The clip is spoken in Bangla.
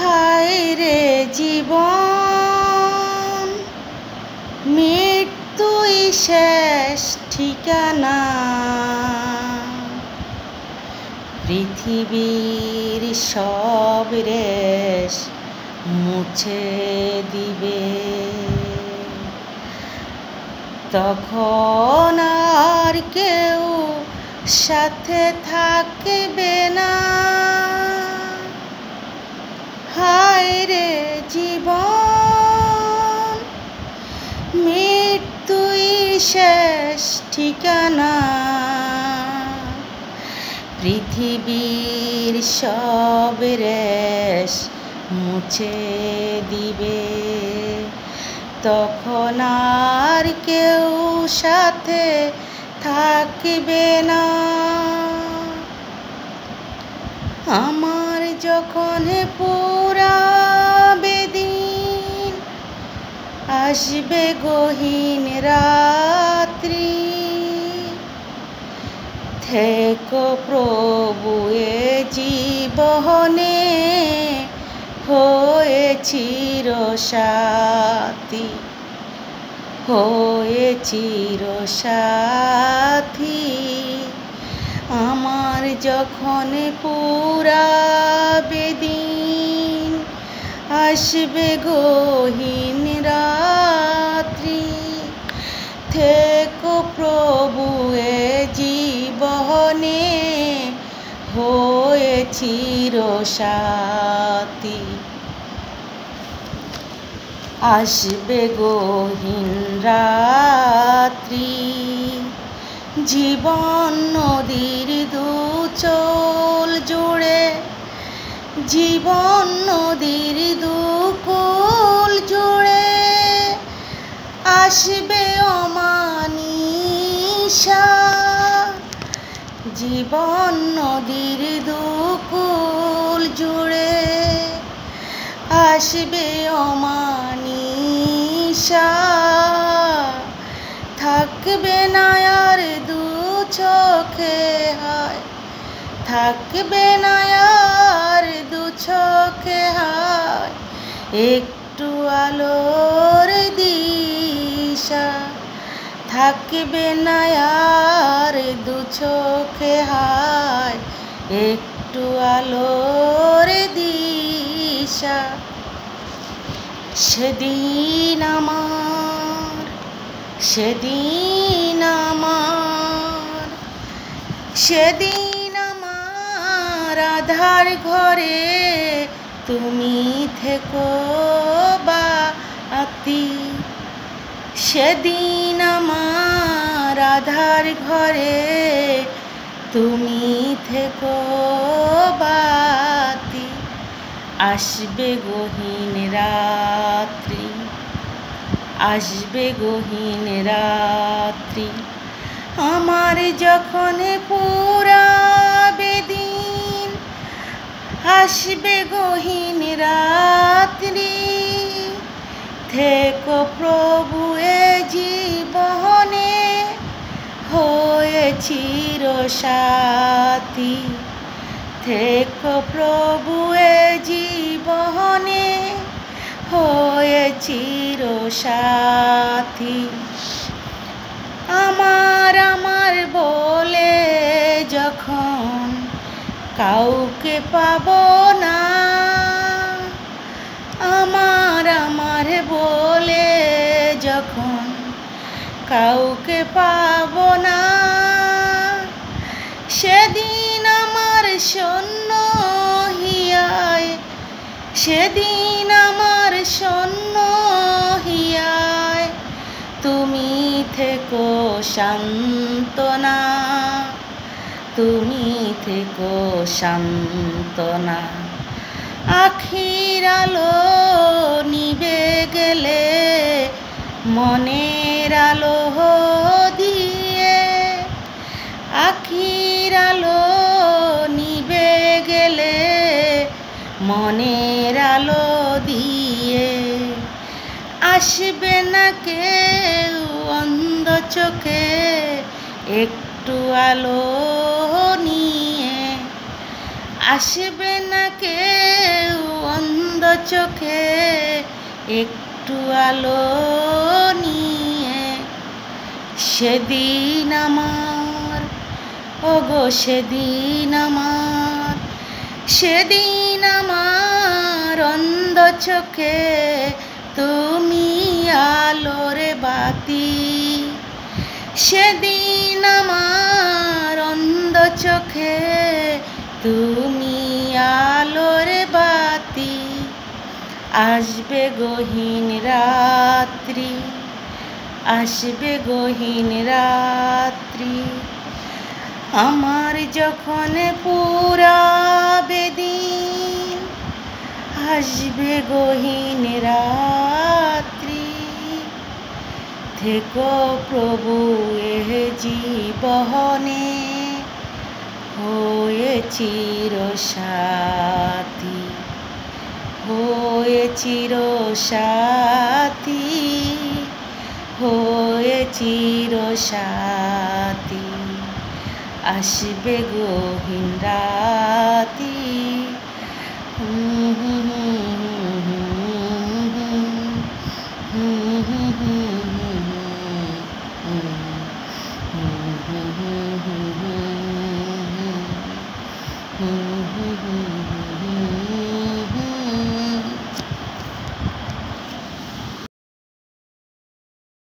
হায় রে জীবন, মৃত্যুই শেষ ঠিকানা। পৃথিবীর সব রেশ মুছে দিবে, তখন আর কেউ সাথে থাকবে না। হায় রে জীবন, মৃত্যুই শেষ ঠিকানা। পৃথিবীর সব রেশ মুছে দিবে, তখন আর কেউ সাথে থাকবে না। আমার যখন পুরাবে দিন, আসবে গহীন রাত্রি, থেকো প্রভু এ জীবনে হয়ে চিরসাথী, হয়ে চিরসাথী। আমার যখন পুরাবে দিন, আসবে গহীন রাত্রি, থেকো প্রভু এ জীবনে হয়ে চিরসাথী। আসবে গহীন রাত্রি, জীবন নদীর দুচল জুড়ে, জীবন নদীর দুকুল জুড়ে। আসবে অমানিশা, জীবন নদীর দুকুল জুড়ে। আসবে অমানিশা, থাকবে না আর দু চোখে হায়, থাকবে না আর দু চোখে হায়। একটু আলোর দিশা, থাকবে না আর দু চোখে হায়। একটু আলোর দিশা। সেদিন আমার, সেদিন আমার, সেদিন আমার আধার ঘরে তুমি থেকো বাতি। সেদিন আমার আধার ঘরে তুমি থেকো বাতি। আসবে গহীন রাত্রি, আসবে গহীন রাত্রি। আমার যখন পুরাবে দিন, আসবে গহীন রাত্রি, থেকো প্রভু এ জীবনে হয়ে চিরসাথী। থেকো প্রভু এ জীবনে হয়ে চিরসাথী। আমার আমার বলে যখন কাউকে পাবো না, আমার আমার বলে যখন কাউকে পাবো না, সেদিন আমার শূন্য হিয়ায়, সেদিন আমার শূন্য হিয়ায় তুমি থেকো সান্ত্বনা, তুমি থেকো সান্ত্বনা। আখির আলো নিবে গেলে মনের আলো দিয়ে, আখির আলো নিবে গেলে মনের আলো দিয়ে। আসবে না কেউ অন্ধ চোখে একটু আলো নিয়ে, আসবে না কেউ অন্ধ অন্ধ চোখে একটু আলো নিয়ে। সেদিন আমার, ওগো সেদিন আমার, সেদিন আমার অন্ধ চোখে তুমি আলোর বাতি। সেদিন আমার অন্ধ চোখে তুমি আলোর বাতি। আসবে গহীন রাত্রি, আসবে গহীন রাত্রি, আমার যখন পুরাবে দিন। আসবে গহীন রাত্রি, থেকো প্রভু এ জীবনে হয়ে চিরসাথী, হয়ে চিরসাথী, হয়ে চিরসাথী। আসবে গহীন রাত্রি।